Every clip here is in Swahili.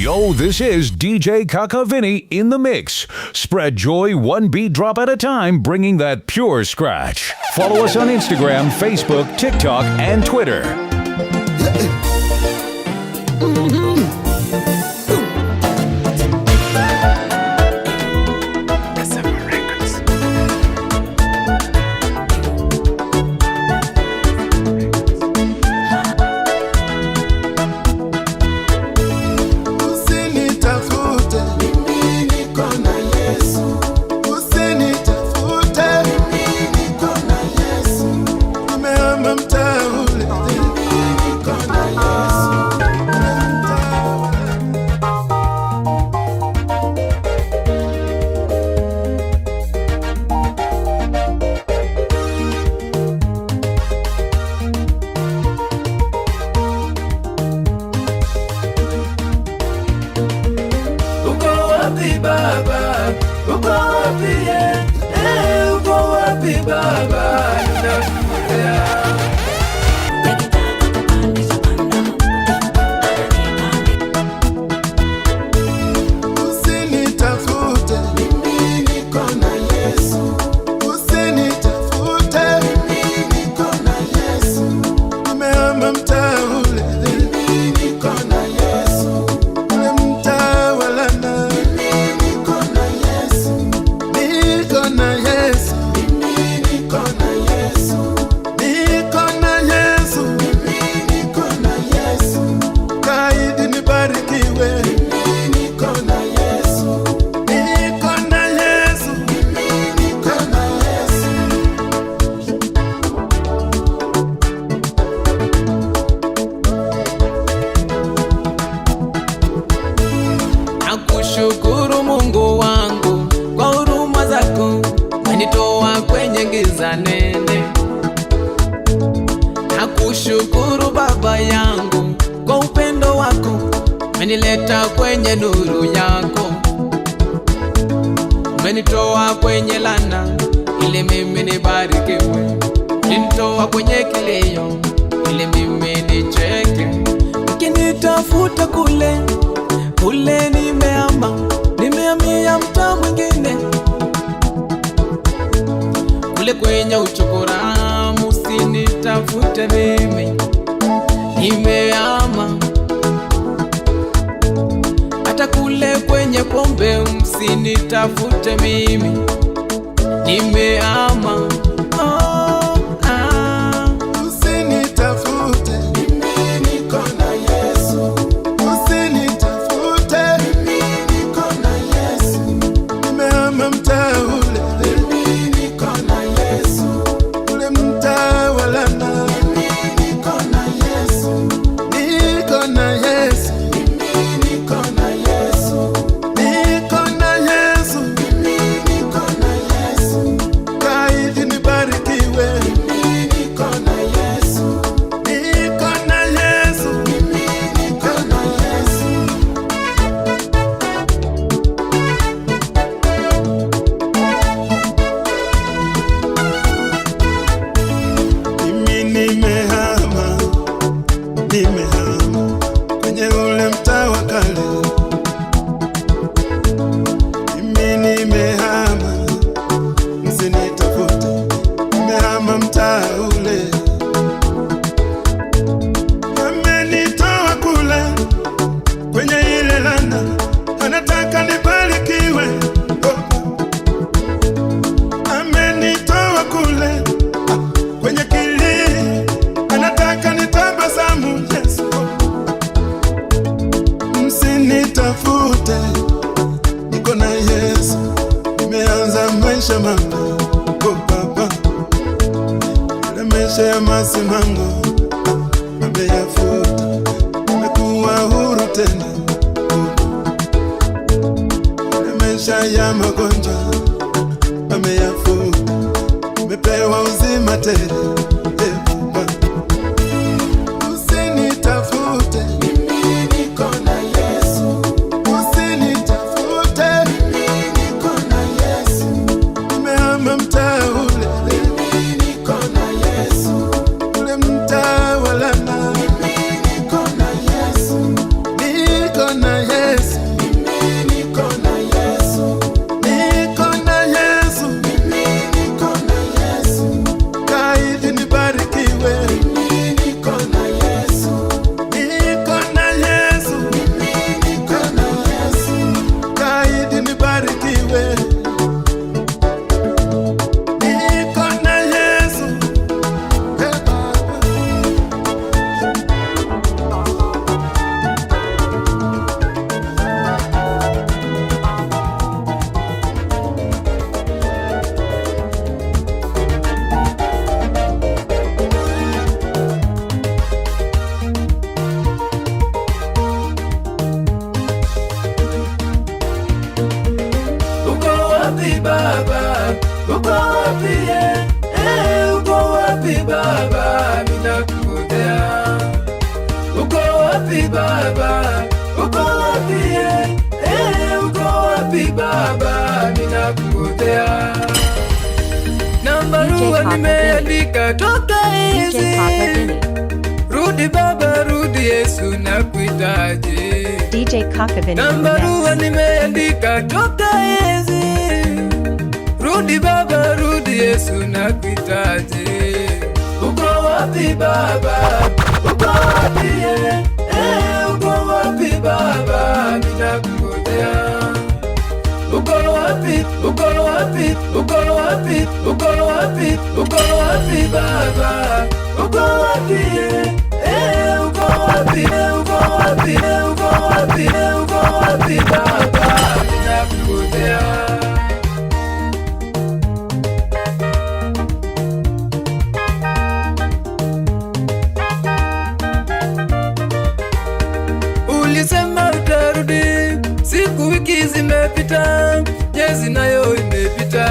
Yo, this is DJ Kakavini in the mix. Spread joy one beat drop at a time, bringing that pure scratch. Follow us on Instagram, Facebook, TikTok, and Twitter. Baba, uko wapi uko wapi baba, usinitafute, mimi niko na Yesu. Usinitafute, mimi niko na Yesu. Nimehama mtaa ule, mimi niko na Yesu. Ule mtaa wa laana, nakushukuru Mungu wangu kwa huruma zako, umenitoa kwenye giza nene. Nakushukuru Baba yangu kwa upendo wako, umenileta kwenye nuru yako. Umenitoa kwenye laana ili mimi nibarikiwe, umenitoa kwenye kilio ili mimi nicheke. Ukinitafuta kule nimehamia mtaa mwingine, kule kwenye uchokora, usinitafute mimi, nimehama. Hata kule kwenye pombe, usinitafute mimi, nimehama. Usinitafute, mimi niko na Yesu. Usinitafute, mimi niko na Yesu. Nimehama mtaa ule, mimi niko na Yesu. Ule mtaa wa laana, mimi niko na Yesu. Niko na Yesu, mimi niko na Yesu. Niko na Yesu, mimi niko na Yesu. Kaidi nibarikiwe, mimi niko na Yesu. Niko na Yesu, mimi niko na Yesu. Mimi nimehama kwenye ule mtaa wa kale. Mimi nimehama, msinitafute, nimehama mtaa ule. Amenitoa kule kwenye ile laana, anataka nibarikiwe. Amenitoa kule kwenye kilio, anataka nitabasamu. Yesu, msinitafute, niko na Yesu. Nimeanza maisha mangu, Baba, ile maisha ya masimango ameyafuta. Nimekuwa huru tena, ile maisha ya magonjwa ameyafuta. Nimepewa uzima tena. Usinitafute, mimi niko na Yesu. Usinitafute, mimi niko na Yesu. Nimehama mtaa ule, mimi niko na Yesu. Ule mtaa wa laana, mimi niko na Yesu. Niko na Yesu. uko wapi? Uko wapi Baba, ninakungojea. Uko wapi Baba, uko wapi? Uko wapi Baba, ninakungojea. Na barua nimeandika toka hizi, rudi Baba, rudi Yesu nakuhitaji. DJ Kaka Vinny. Na barua nimeandika toka hizi, rudi Baba, rudi Yesu nakuhitaji. Uko wapi Baba, uko wapi? Uko wapi Baba, ninakungojea. Uko wapi, uko wapi, uko wapi, uko wapi, uko wapi Baba, uko wapi? Uko wapi, uko wapi, uko wapi, uko wapi Baba, ninakungojea. Ulisema utarudi, siku wiki zimepita, miezi nayo imepita,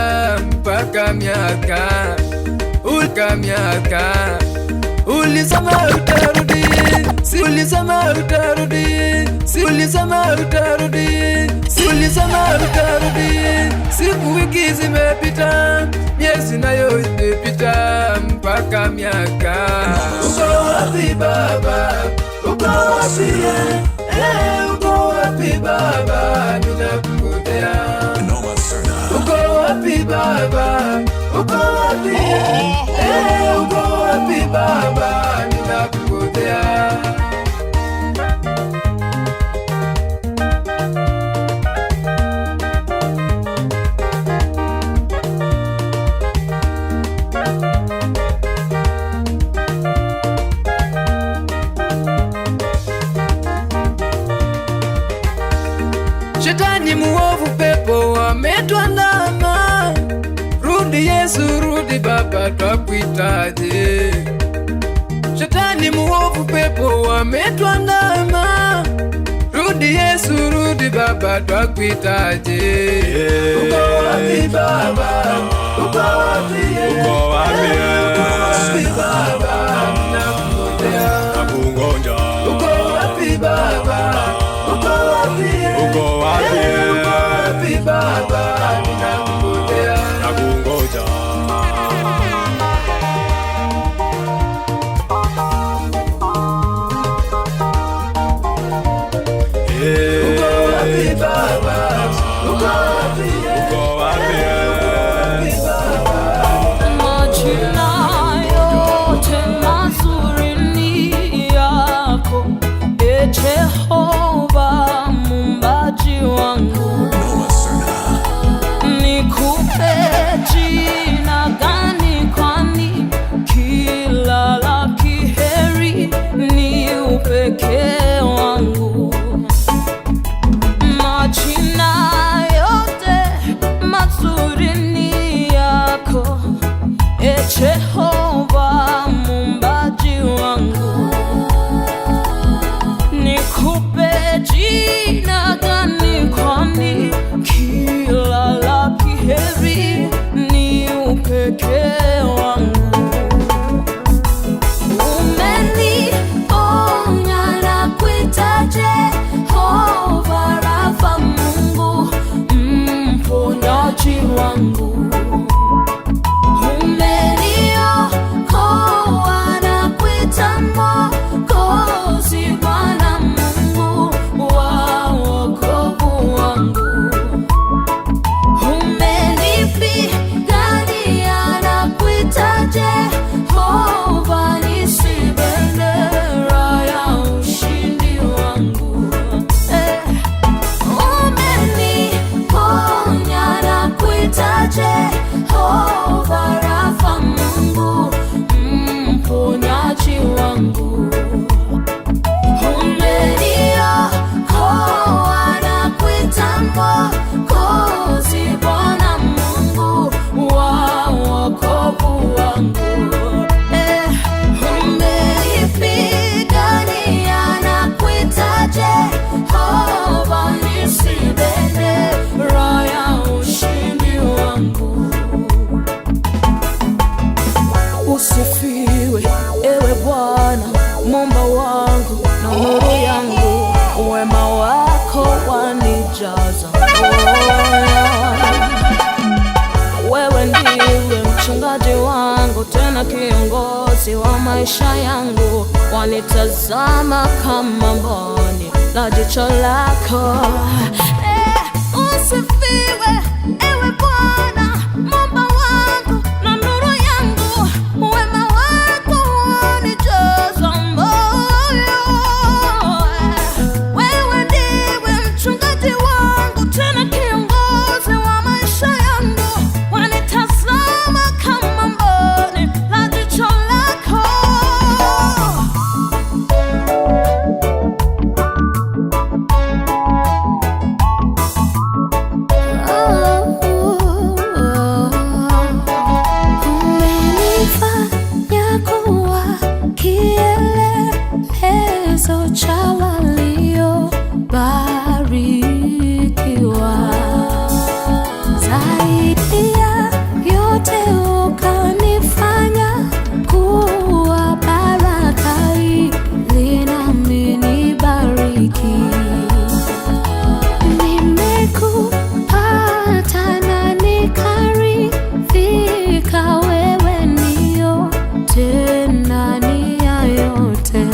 mpaka miaka, miaka. Ulisema utarudi, ulisema utarudi, ulisema utarudi, ulisema utarudi, siku wiki zimepita, miezi nayo imepita, mpaka miaka. Uko wapi Baba, uko wapi? Uko wapi Baba, ninakungojea. Uko wapi Baba, uko wapi? Uko wapi Baba, ninakungojea. Shetani muovu, pepo wametuandama, rudi Yesu, rudi Baba, twakuhitaji. Shetani muovu, pepo wametuandama, rudi Yesu, rudi Baba, twakuhitaji. Uko wapi Baba, uko wapi? Uko wapi Baba, ninakungojea. Uko wapi Baba, uko wapi? Uko wapi Baba, ninakungojea. Nakungoja. Uko wapi Baba, uko wapi? Uko wapi Baba? Majina yote wako wanijaza moyo. Wewe ndiwe mchungaji wangu, tena kiongozi wa maisha yangu. Wanitazama kama mboni la jicho lako. Usifiwe ewe Bwana, Muumba wangu na nuru yangu. Wema wako wanijaza moyo. Wewe ndiwe mchungaji wangu, tena kiongozi wa maisha yangu. Wanitazama kama mboni la jicho lako. Umenifanya kuwa kielelezo cha waliobarikiwa. Zaidi ya yote ukanifanya kuwa baraka ili nami nibariki. Nimekupata na nikaridhika, wewe ndio tena ni ya yote.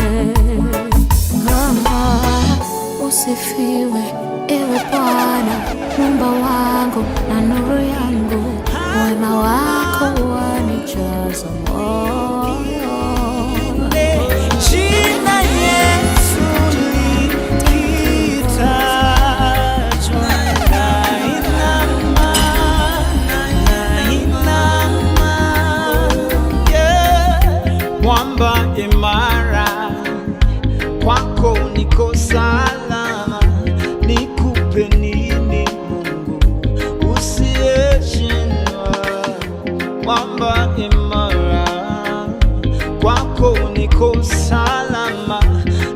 Usifiwe ewe Bwana, Muumba wangu na nuru yangu. Wema wako wanijaza moyo. Jina Yesu likitajwa, nainama, yeah. Mwamba imara, kwako niko salama. Nikupe nini Mungu usiyeshindwa? Mwamba imara, kwako niko salama.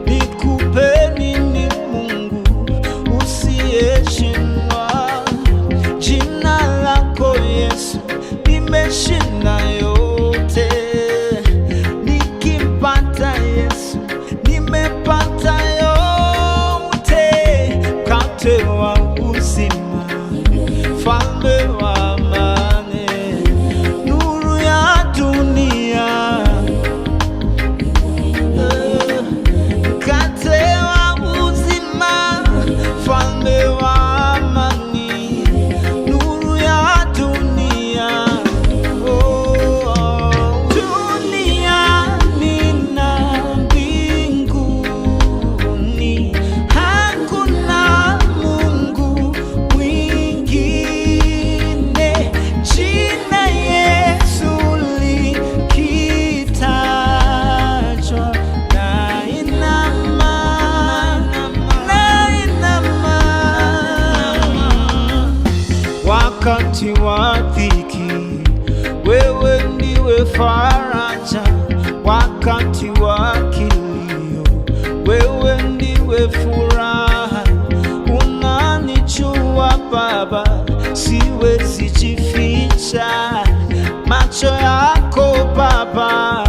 Nikupe nini Mungu usiyeshindwa? Jina lako Yesu limeshinda yote. Nikimpata Yesu nimepata yote. Mkate wa uzima, mfalme wa amani, nuru ya dunia. Mkate wa uzima, mfalme wa amani, nuru ya dunia. Duniani na mbinguni hakuna Mungu mwingine. Jina Yesu likitajwa, nainama. Wakati wa dhiki, wewe ndiwe faraja. Wakati wa kilio, wewe ndiwe furaha. Unanijua Baba, siwezi jificha. Macho yako Baba,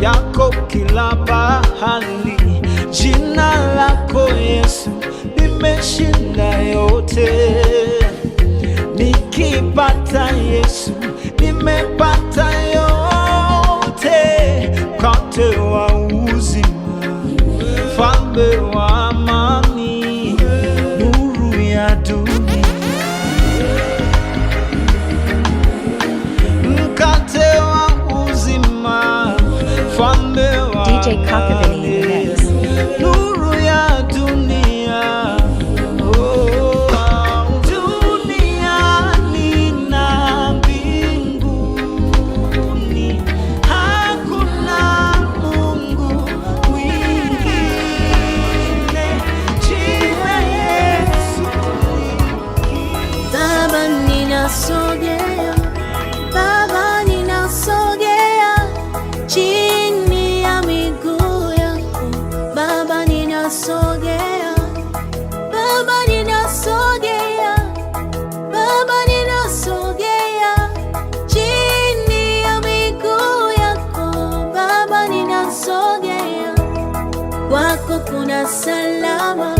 yako kila bahali. Jina lako Yesu limeshinda yote. Nikipata Yesu nimepata yote. Mkate wa uzima, mfalme wa amani, nuru ya dunia. Mkate wa uzima, mfalme wa DJ Kaka Vinny in the mix. nuru ya dunia. Duniani na mbinguni hakuna Mungu mwingine. Jina Yesu Baba ninasogea, Baba ninasogea chini ya miguu yako. Baba ninasogea, Baba ninasogea, Baba ninasogea chini ya miguu yako. Baba ninasogea, kwako kuna salama,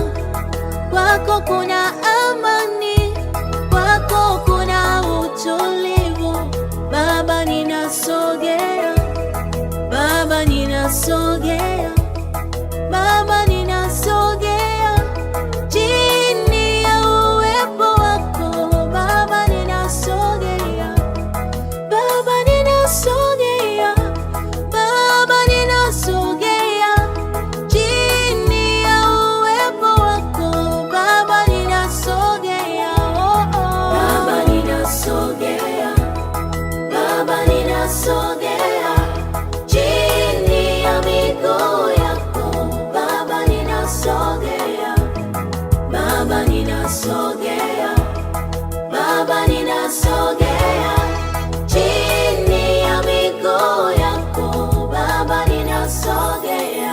kwako kwako kuna amani, kwako kuna utulivu. Baba ninasogea, Baba ninasogea, Baba ninasogea chini ya uwepo wako. Baba ninasogea, Baba ninasogea, Baba ninasogea chini ya uwepo wako. Baba ninasogea, oh, oh. Baba ninasogea, Baba ninasogea chini ya miguu yako. Baba ninasogea, Baba ninasogea, Baba ninasogea chini ya miguu yako. Baba ninasogea.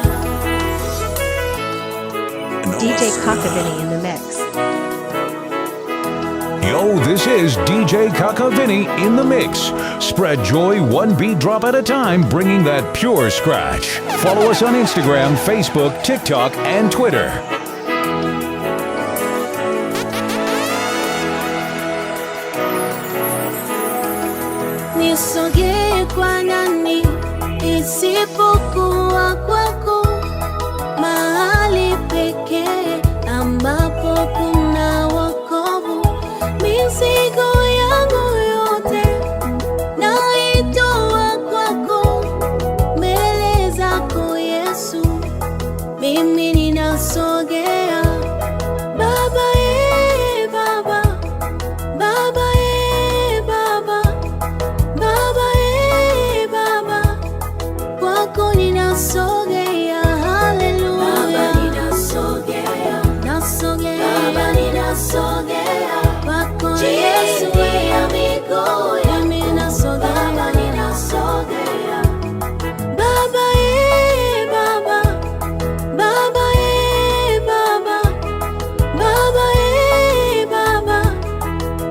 DJ Kakavini in the mix. Yo, this is DJ Kakavini in the mix. Spread joy one beat drop at a time, bringing that pure scratch. Follow us on Instagram, Facebook, TikTok, and Twitter. Nisogee kwa nani isipokuwa kwako, mahali pekee ambapo kuna wokovu. Mizigo yangu yote naitoa kwako, mbele zako Yesu, mimi ninasogea. Baba, Baba, Baba, Baba, Baba, Baba, kwako ninasogea. Haleluya. Baba ninasogea, nasogea. Baba ninasogea kwako Yesu, ya miguu yami nasogea. Baba ninasogea, Baba, Baba, Baba, Baba, Baba, Baba,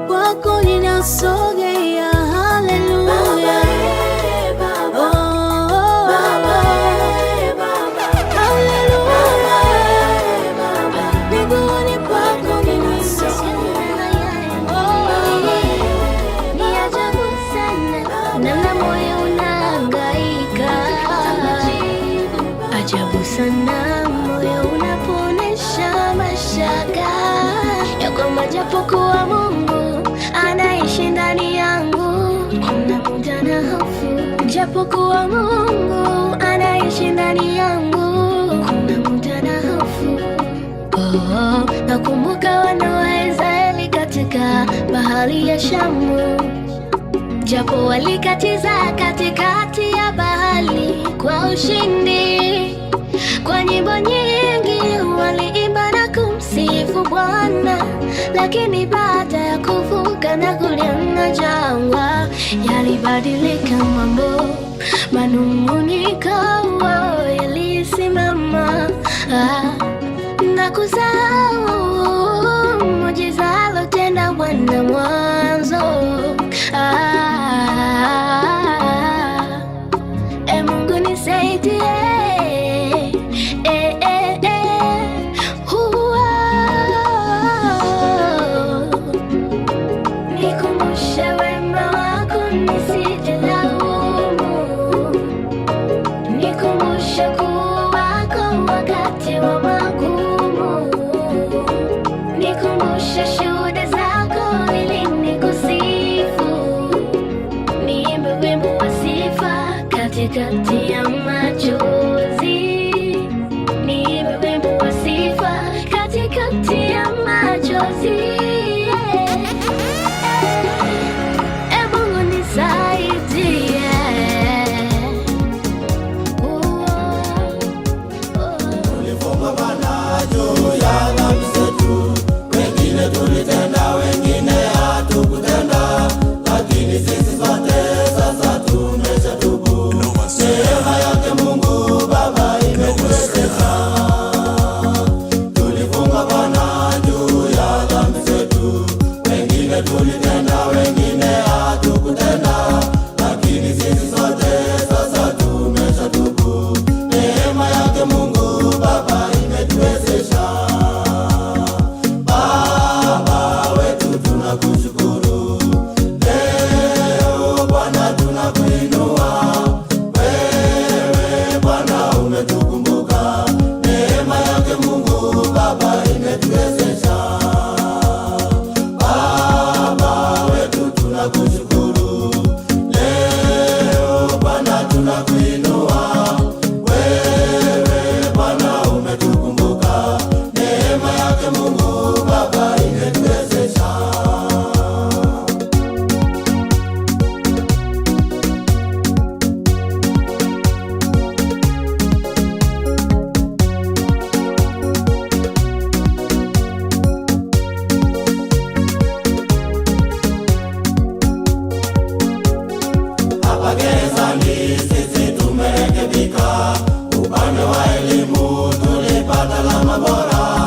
kwako ninasogea. Haleluya. Baba, oh, Baba, Baba, haleluya. Miguuni pako ninasogea. Ni ajabu sana namna moyo unahangaika, ajabu sana moyo unaponesha mashaka ya kwamba japokuwa Mungu anaishi ndani yangu, kuna muda na hofu. Japokuwa Mungu anaishi ndani yangu, kuna muda na hofu. Oh, nakumbuka wana wa Israeli katika bahari ya Shamu, japo walikatiza katikati ya bahari kwa ushindi. Kwa nyimbo nyingi waliimba na kumsifu Bwana, lakini baada ya kuvuka na kuliona jangwa, yalibadilika mambo. Manung'uniko yalisimama na kusahau muujiza alotenda Bwana mwanzo. Mungu nisaidie, nikumbushe wema wako nisijilaumu, nikumbushe kuwa wako wakati wa magumu. imetuwezesha. Baba wetu tunakushukuru, leo Bwana tunakuinua. Wewe Bwana umetukumbuka, neema yake Mungu Baba imetuwezesha. Hapa gerezani sisi tumerekebika, upande wa elimu tulipata alama bora,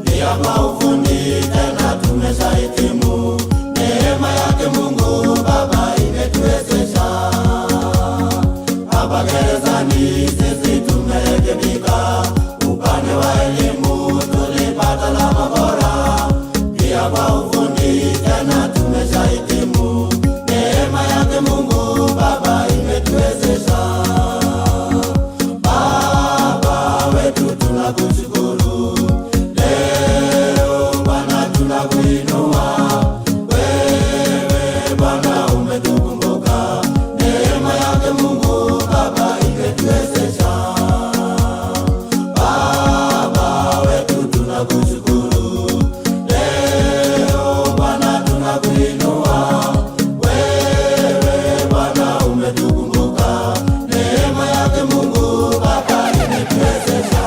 pia kwa ufundi tena tumeshahitimu. Neema yake Mungu Baba imetuwezesha. Hapa gerezani sisi tumerekebika, upande wa elimu tulipata alama bora, pia kwa ufundi tena tumeshahitimu. Neema yake Mungu Baba imetuwezesha. Baba wetu tunakushukuru, leo Bwana tunakuinua. Wewe Bwana umetukumbuka, neema yake Mungu Baba imetuwezesha. Baba wetu tunakushukuru, leo Bwana tunakuinua. Wewe Bwana umetukumbuka, neema yake Mungu Baba imetuwezesha.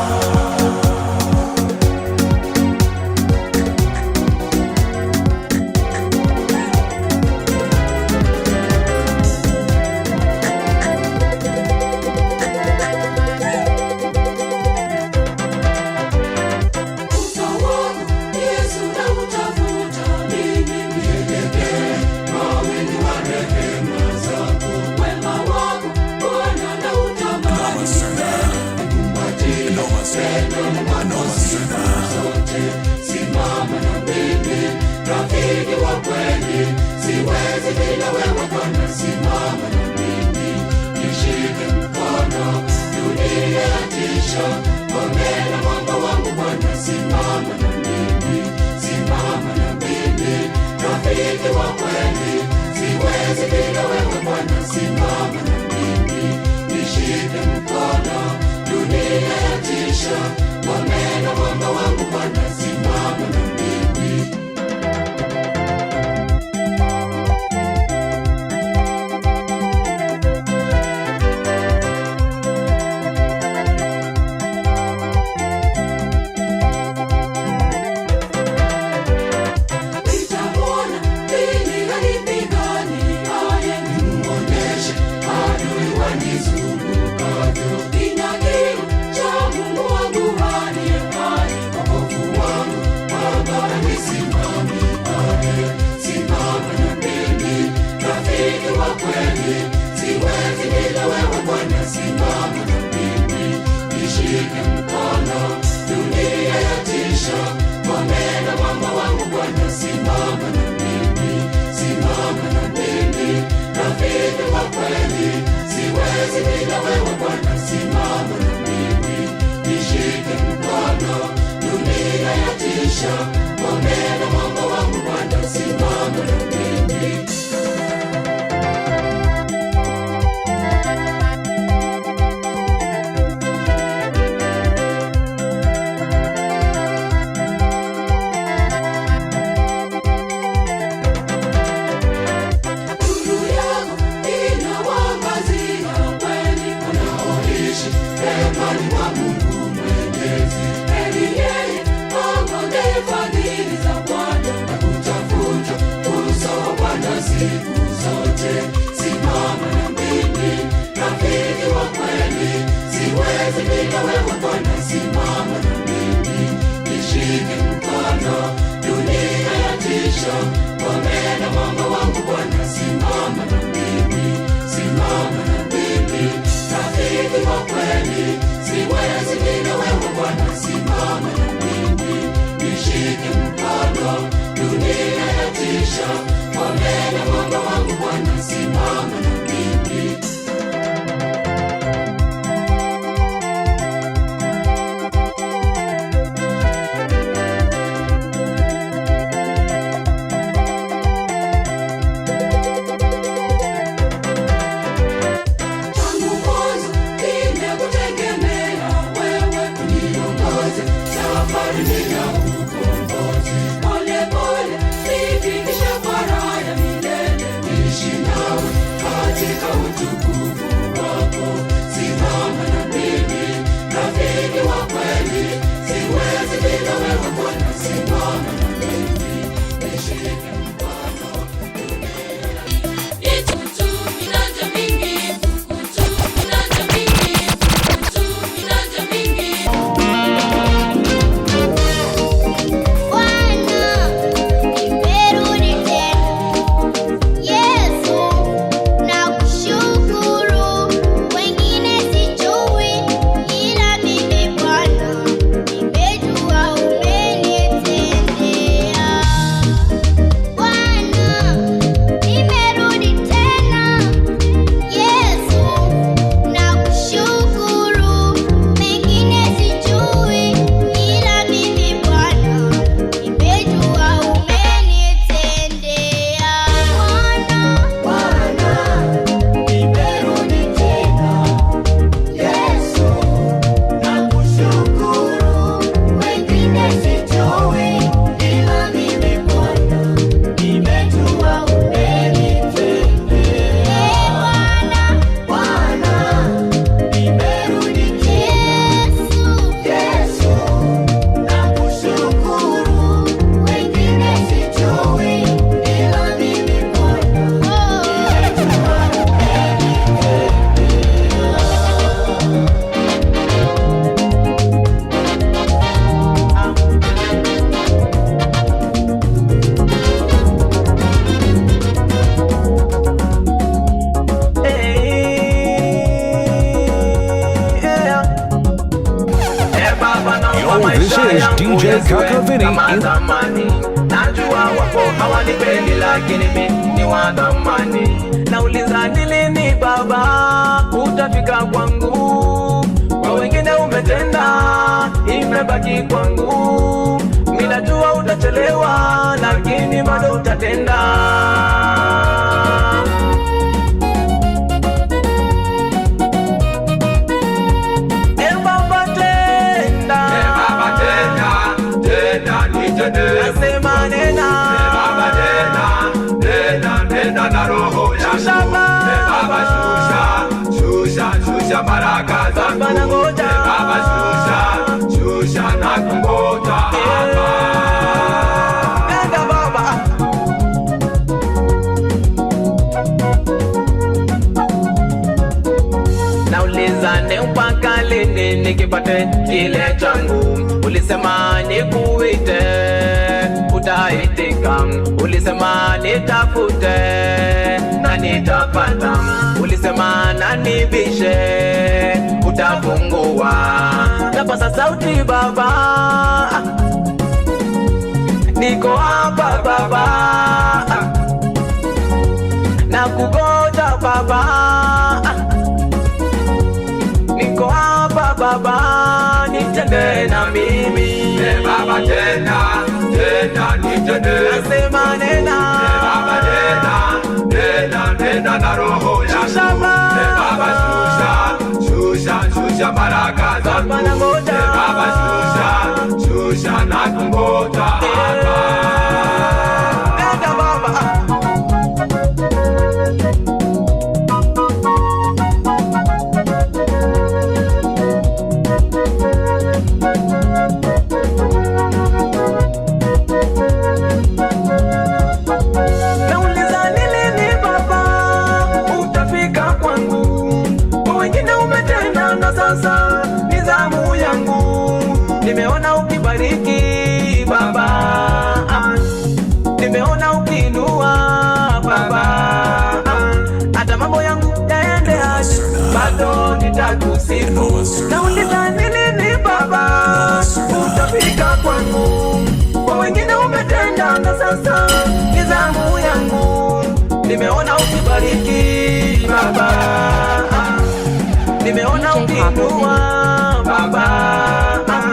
zamani. Najua wapo hawanipendi lakini mimi ni wa thamani. Nauliza ni lini Baba utafika kwangu? Kwa wengine umetenda, imebaki kwangu. Mimi najua utachelewa lakini bado utatenda. Nasema nena Baba, nena na roho yangu Baba, shusha baraka zangu Baba, shusha na kungoja nenda Baba. Nauliza ne mpaka lini nikipate kile changu? Ulisema nikuite, utaitika. Ulisema nitafute na nitapata. Ulisema na nibishe, utafungua. Napasa sauti Baba, niko hapa Baba, na kugoja Baba, niko hapa Baba, nitende na mimi Baba, tena nitende. Nasema nena Baba, nena na roho yangu Baba, shusha baraka zangu Baba, shusha na kungoja nenda Baba. Nauliza ni lini Baba utafika kwangu? Kwa wengine umetenda na sasa ni zamu yangu. Nimeona ukibariki Baba, nimeona ukiinua Baba, hata mambo yangu yaende aje, bado nitakusifu. Nauliza ni lini Baba utafika kwangu? Kwa wengine umetenda na sasa ni zamu yangu. Nimeona ukibariki Baba, nimeona ukiinua Baba, hata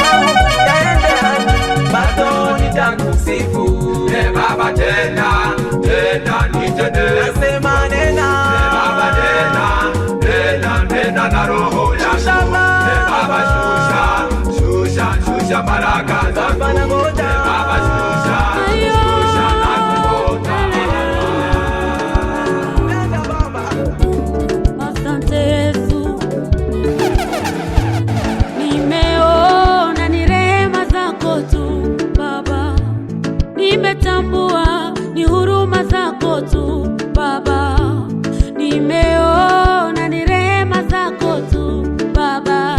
mambo yaende aje, bado nitakusifu Baba, tena nitende. Nasema nena Baba, nena na roho yangu Baba, shusha baraka zangu Baba, shusha na kungoja nenda Baba. Asante Yesu, nimeona ni rehema zako tu Baba, nimetambua ni huruma zako tu Baba, nimeona ni rehema zako tu Baba,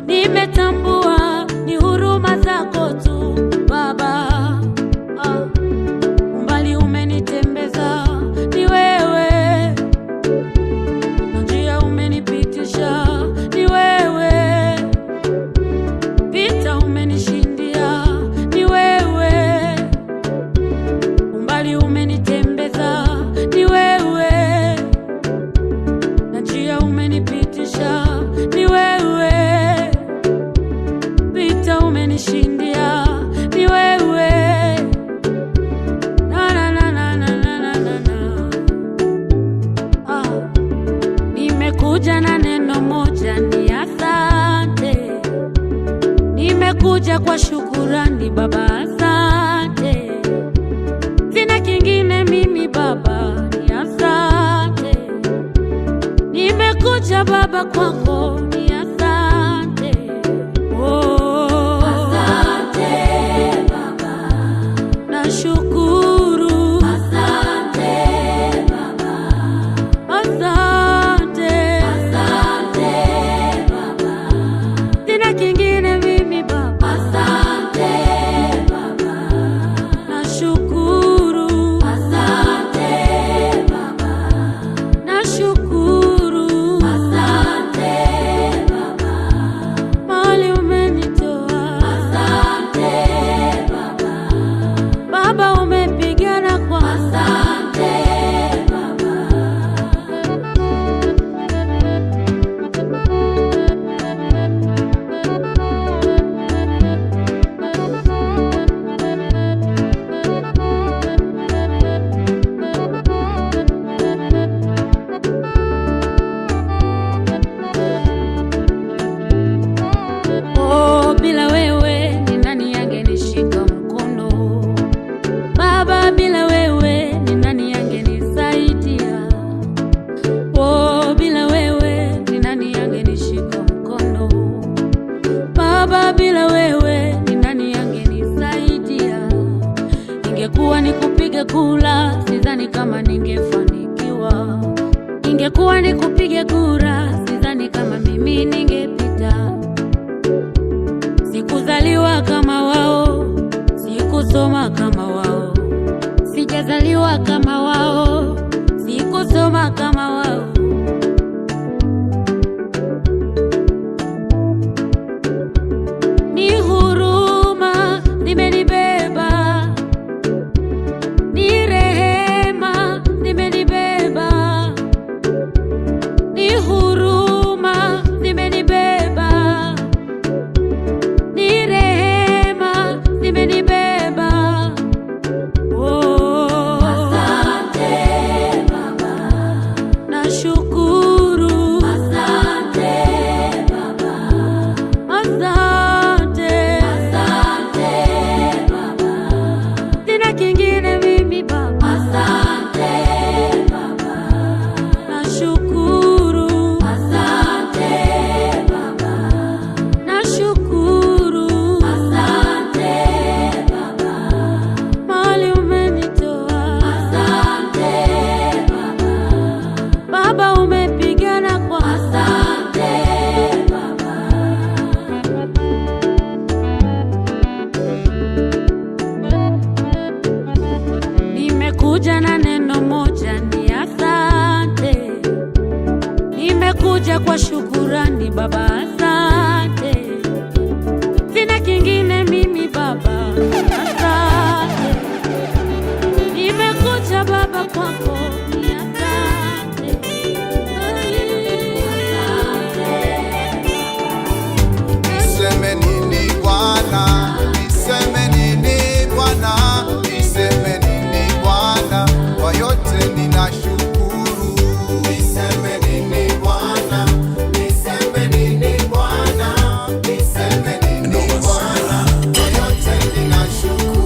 nimetambua ni huruma zako tu Baba. Umbali umenitembeza ni wewe, njia umenipitisha ni wewe, vita umenishindia ni wewe. Umbali umenitembeza ni wewe, na njia umenipitisha ni wewe, vita umenishindia ni wewe. Nimekuja na neno moja ni asante, nimekuja kwa shukurani Baba, asante. Sina kingine mimi Baba, ni asante. Nimekuja Baba kwako ni asante. Oh, asante Baba, nashukuru. Asante Baba, asante Baba, sina kingine mimi Baba, asante Baba, nashukuru. Asante Baba, nashukuru. Asante Ingekuwa ni kupiga kura, sidhani kama ningefanikiwa. Ingekuwa ni kupiga kura, sidhani kama mimi ningepita. Sikuzaliwa kama wao, sikusoma kama wao, sijazaliwa kama wao, sikusoma kama wao. Ni huruma zimenibeba, ni rehema zimenibeba, ni huruma zimenibeba, ni rehema zimenibeba. Oh, asante Baba, nashukuru. Asante Baba, asante, asante Baba, sina kingine mimi Baba. Asante Baba, nashukuru. Asante Baba, nashukuru. Asante Baba, mahali umenitoa. Asante Baba, Baba umepigana kwa. Asante Baba. Nimekuja na neno moja, ni asante. Nimekuja kwa shukurani Baba, asante. Sina kingine mimi Baba, asante. Nimekuja Baba kwako, ni asante. Niseme nini Bwana? Niseme nini Bwana? Niseme nini Bwana? Kwa yote ninashukuru. Niseme nini Bwana? Niseme nini Bwana? Niseme nini Bwana? Kwa yote ninashukuru.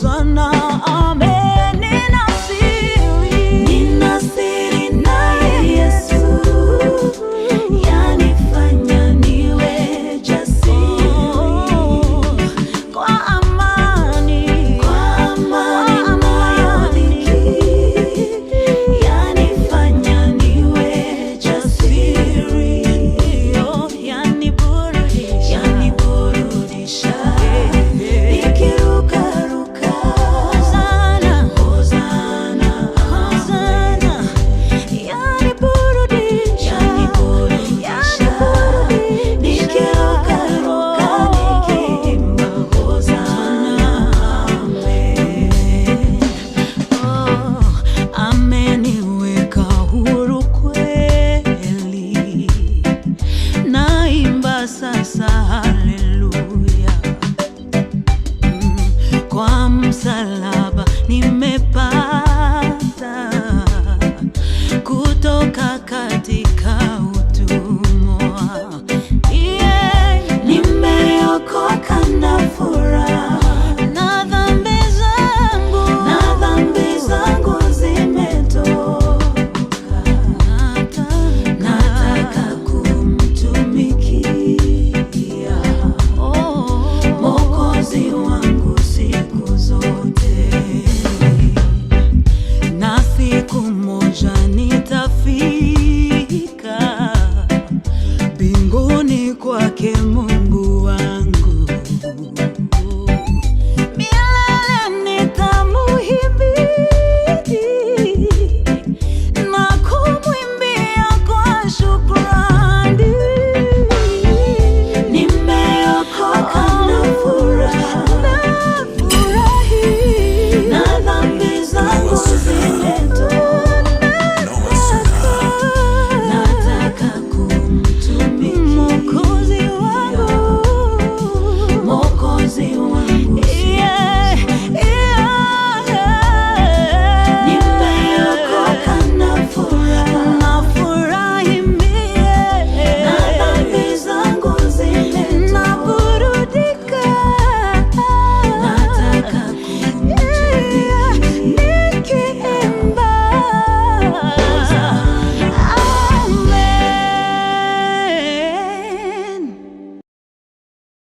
Hosana, amen. Nina siri naye Yesu, yanifanya niwe jasiri. Kwa amani nayodhiki, yanifanya niwe jasiri. Yaniburudisha, nikirukaruka. Hosana, Hosana, Hosana. Yaniburudisha, nikirukaruka, nikiimba Hosana, amen. Oh, ameniweka huru kweli, naimba sasa haleluya. Kwa msalaba nimepata